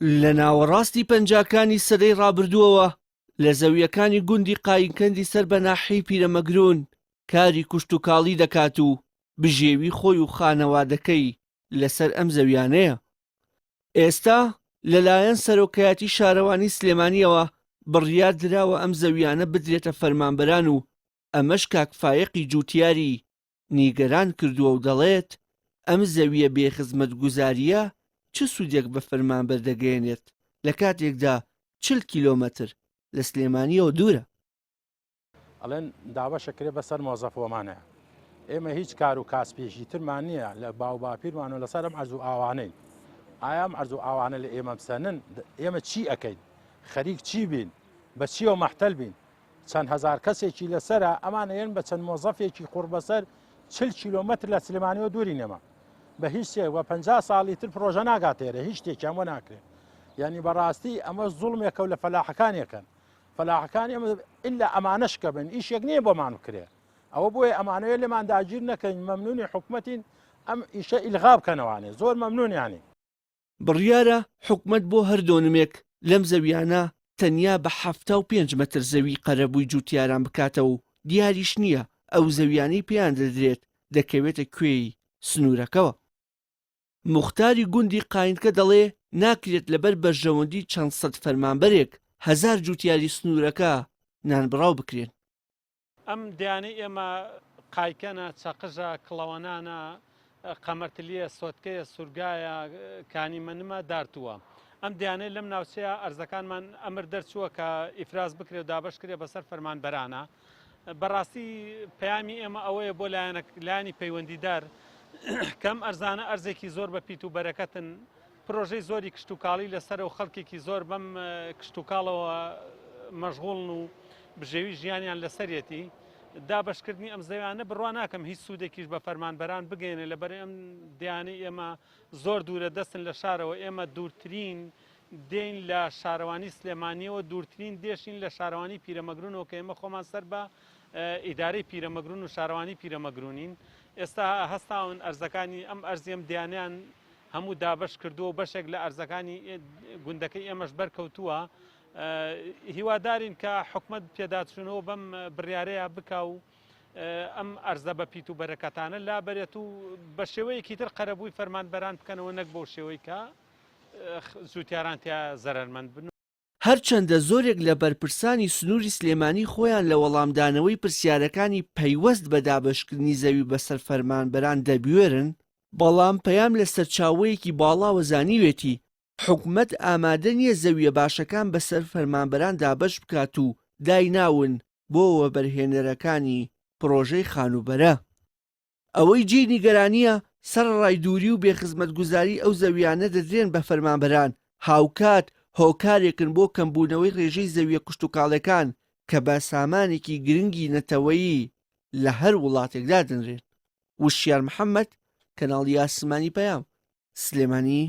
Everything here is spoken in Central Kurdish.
لە ناوەڕاستی پەنجاکانی سەدەی ڕابردووەوە لە زەویەکانی گوندی قاینکەندی سەر بە ناحەی پیرەمەگرون کاری کوشت و کاڵی دەکات و بژێوی خۆی و خانەوادەکەی لەسەر ئەم زەویانەیە. ئێستا لەلایەن سەرۆکایەتی شارەوانی سلێمانیەوە بڕیار دراوە ئەم زەویانە بدرێتە فەرمانبەران و ئەمەش کاک فایقی جووتیاری نیگەران کردووە و دەڵێت ئەم زەویە بێخزمەتگوزاریە چ سوودێک بە فەرمانبەر دەگەێنێت لە کاتێکدا 40 کیلۆمەتر لە سلێمانیەوە دوورە. ئەڵێن داوەشەکرێ بەسەر مۆزەفۆمانەیە. ئێمە هیچ کار و کاسپێشی ترمان نییە لە باو باپیرمان و لەسەر ئەم ئەرزوو ئاوانەی. ئایا ئەم ئەرزوو ئاوانە لە ئێمە بسەنن ئێمە چی ئەەکەین؟ خەریک چی بین؟ بە چیەوە مەحتەل بین؟ چەند هەزار کەسێکی لەسرە ئەمانەیەن بە چەند مۆزەفێکی قوڕ بەسەر 40 کیلۆمەتر لە سلێمانیەوە دووری نێمە. بە هیچ شتێک وە 50 ساڵی تر پرۆژە ناگاتێرە هیچ شتێکیان وە ناکرێت. یعنی بەڕاستی ئەمە زوڵمێکە و لە فەلاحەکانێکن. فەلاحەکانی ئەمە ئللا ئەمانەشکە بن ئیشێک نییە بۆمان بکرێ. ئەوە بۆیە ئەمانەوێت لێمان داگیر نەکەین مەمنونی حکومەتین ئەم ئیشە ئیلغا بکەنەوانێ زۆر مەمنونیانی. بڕیارە حکومەت بۆ هەردۆنمێک لەم زەویانە تەنیا بە 75 مەتر زەوی قەرەبووی جووتیاران بکاتە و دیاریش نییە ئەو زەویانەی پێیان دەدرێت دەکەوێتە کوێی سنوورەکەوە. موختاری گوندی قاینکە دەڵێ ناکرێت لەبەر بەرژەوەندی چەند سەد فەرمانبەرێک 1000 جووتیاری سنوورەکە نانبڕاو بکرێن. ئەم دیانەی ئێمە قایکەنە چەقژە کڵەوەنانە قەمەرتلیە سۆتکەیە سوورگایە کانیمەنمە دارتووە. ئەم دیانەی لەم ناوچەیە ئەرزەکانمان ئەمر دەرچووە کە ئیفراز بکرێ و دابش کرێ بەسەر فەرمانبەرانە. بەڕاستی پەیامی ئێمە ئەوەیە بۆ لایەنی پەیوەندیدار کەم ئەرزانە ئەرزێکی زۆر بە پیت و بەرەکەتن پرۆژەی زۆری کشتتوکاڵی لەسەر و خەڵکێکی زۆر بەم کشتتوکاڵەوە مەشغوڵن و بژێوی ژیانیان لەسەرەتی دابشکردنی ئەم زەویانە بڕوا ناکەم هیچ سوودێکیش بە فەرمانبەران بگەێنێ لەبەر ئەم دیانەی ئێمە زۆر دوورە دەستن لە شارەوە ئێمە دوورترین دێن لە شارەوانی سلێمانیەوە دوورترین دێشین لە شارەوانی پیرەمەگرونەوە کە ئێمە خۆمان سەر بە ئیدارەی پیرەمەگرون و شارەوانی پیرەمەگرونین. ئێستا هەستاون ئەرزەکانی ئەم ئەرزیم دیانیان هەموو دابش کردووە و بەشێک لە ئەرزەکانی گوندەکەی ئێمەش بەرکەوتووە. هیوادارین کە حکومەت پێداچوونەوە بەم بڕیارەیە بکە و ئەم ئەرزە بە پیت و بەرەکەتانە لابەرێت و بە شێوەیەکی تر قەرەبووی فەرمانبەران بکەنەوە نەک بۆ شێوەی کە زووتیاران تیا زەرمەند بن. هەرچەندە زۆرێک لە بەرپرسانی سنووری سلێمانی خۆیان لە وەڵامدانەوەی پرسیارەکانی پەیوەست بە دابشکردنی زەوی بەسەر فەرمانبەران دەبوێرن، بەڵام پەیام لە سەرچاوەیەکی باڵاوە زانیوێتی حکومەت ئامادە نییە زەویە باشەکان بەسەر فەرمانبەران دابش بکات و دایناون بۆ وەبەرهێنەرەکانی پرۆژەی خانوبەرە. ئەوەی جێی نیگەرانیە سەر ڕایدووری و بێخزمەتگوزاری ئەو زەویانە دەدرێن بە فەرمانبەران هاوکات هۆکارێکن بۆ کەمبوونەوەی ڕێژەی زەویە کوشتتوکاڵەکان کە بە سامانێکی گرنگی نەتەوەیی لە هەر وڵاتێکدا دەنرێن. وشیار محەممەد، کەناڵی ئاسمانی پەیام، سلێمانی.